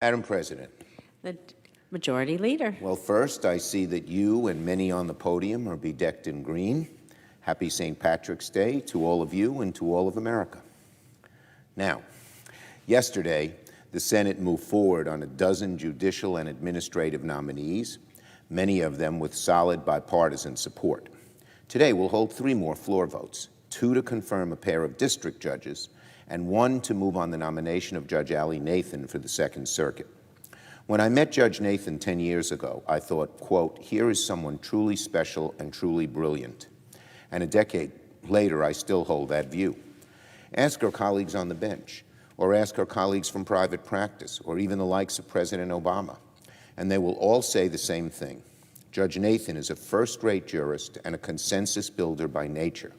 Madam President. The Majority Leader. Well, first, I see that you and many on the podium are bedecked in green. Happy St. Patrick's Day to all of you and to all of America. Now, yesterday, the Senate moved forward on a dozen judicial and administrative nominees, many of them with solid bipartisan support. Today, we'll hold 3 more floor votes, 2 to confirm a pair of district judges, and 1 to move on the nomination of Judge Ali Nathan for the Second Circuit. When I met Judge Nathan 10 years ago, I thought, quote, here is someone truly special and truly brilliant. And a decade later, I still hold that view. Ask her colleagues on the bench, or ask her colleagues from private practice, or even the likes of President Obama, and they will all say the same thing. Judge Nathan is a first-rate jurist and a consensus builder by nature.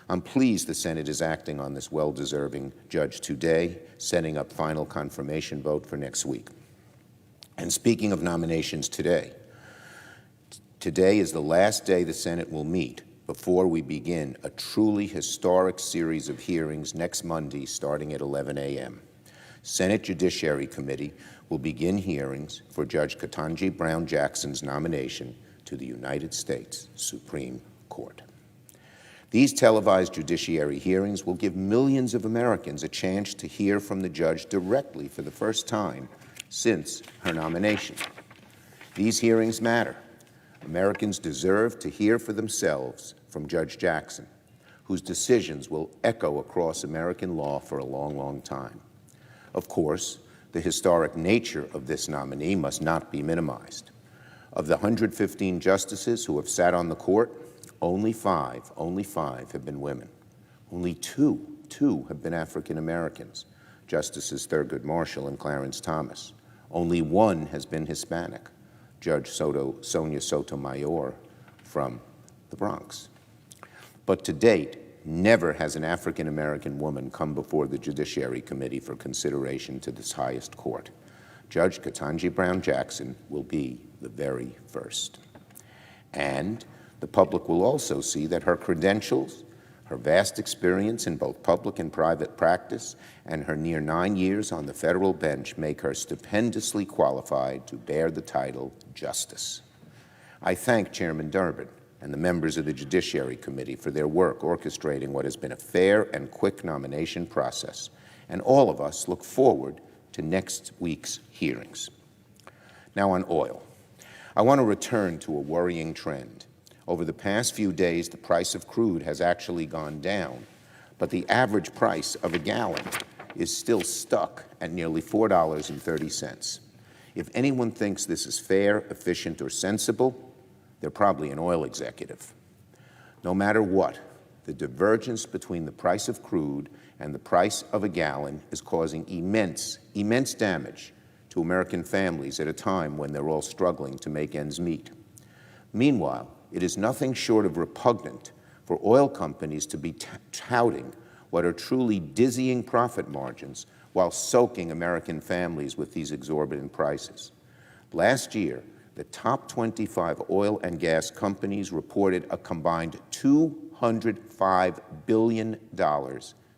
I'm pleased the Senate is acting on this well-deserving judge today, setting up final confirmation vote for next week. And speaking of nominations today is the last day the Senate will meet before we begin a truly historic series of hearings next Monday starting at 11 a.m. Senate Judiciary Committee will begin hearings for Judge Ketanji Brown Jackson's nomination to the United States Supreme Court. These televised judiciary hearings will give millions of Americans a chance to hear from the judge directly for the first time since her nomination. These hearings matter. Americans deserve to hear for themselves from Judge Jackson, whose decisions will echo across American law for a long, long time. Of course, the historic nature of this nominee must not be minimized. Of the 115 justices who have sat on the court, only five have been women. Only two have been African Americans, Justices Thurgood Marshall and Clarence Thomas. Only 1 has been Hispanic, Judge Sonia Sotomayor from the Bronx. But to date, never has an African American woman come before the Judiciary Committee for consideration to this highest court. Judge Ketanji Brown Jackson will be the very first. And the public will also see that her credentials, her vast experience in both public and private practice, and her near 9 years on the federal bench make her stupendously qualified to bear the title Justice. I thank Chairman Durbin and the members of the Judiciary Committee for their work orchestrating what has been a fair and quick nomination process, and all of us look forward to next week's hearings. Now on oil. I want to return to a worrying trend. Over the past few days, the price of crude has actually gone down, but the average price of a gallon is still stuck at nearly $4.30. If anyone thinks this is fair, efficient, or sensible, they're probably an oil executive. No matter what, the divergence between the price of crude and the price of a gallon is causing immense damage to American families at a time when they're all struggling to make ends meet. Meanwhile, it is nothing short of repugnant for oil companies to be touting what are truly dizzying profit margins while soaking American families with these exorbitant prices. Last year, the top 25 oil and gas companies reported a combined $205 billion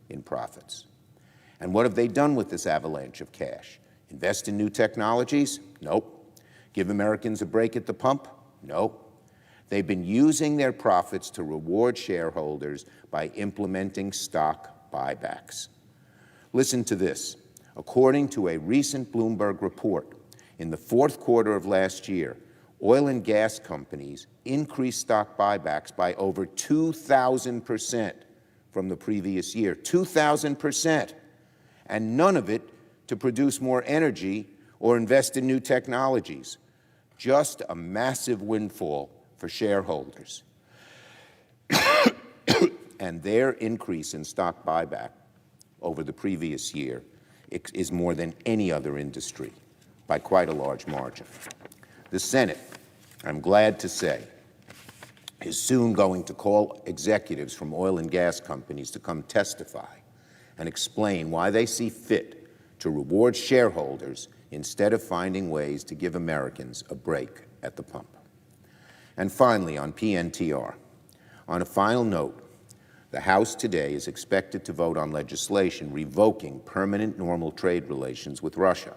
in profits. And what have they done with this avalanche of cash? Invest in new technologies? Nope. Give Americans a break at the pump? Nope. They've been using their profits to reward shareholders by implementing stock buybacks. Listen to this. According to a recent Bloomberg report, in the 4th quarter of last year, oil and gas companies increased stock buybacks by over 2,000% from the previous year. 2,000%. And none of it to produce more energy or invest in new technologies. Just a massive windfall for shareholders. And their increase in stock buyback over the previous year is more than any other industry by quite a large margin. The Senate, I'm glad to say, is soon going to call executives from oil and gas companies to come testify and explain why they see fit to reward shareholders instead of finding ways to give Americans a break at the pump. And finally, on PNTR, on a final note, the House today is expected to vote on legislation revoking permanent normal trade relations with Russia.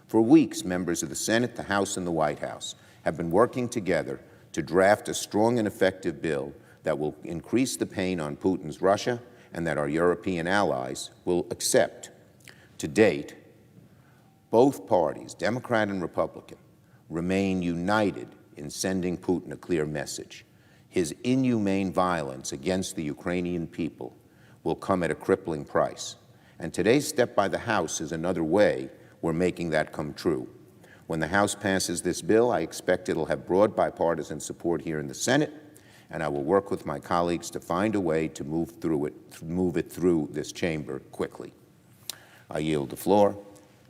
For weeks, members of the Senate, the House, and the White House have been working together to draft a strong and effective bill that will increase the pain on Putin's Russia and that our European allies will accept. To date, both parties, Democrat and Republican, remain united in sending Putin a clear message. His inhumane violence against the Ukrainian people will come at a crippling price. And today's step by the House is another way we're making that come true. When the House passes this bill, I expect it'll have broad bipartisan support here in the Senate, and I will work with my colleagues to find a way to move it through this chamber quickly. I yield the floor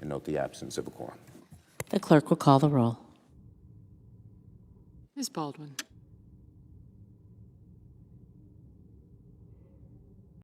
and note the absence of a quorum. The clerk will call the roll. Ms. Baldwin.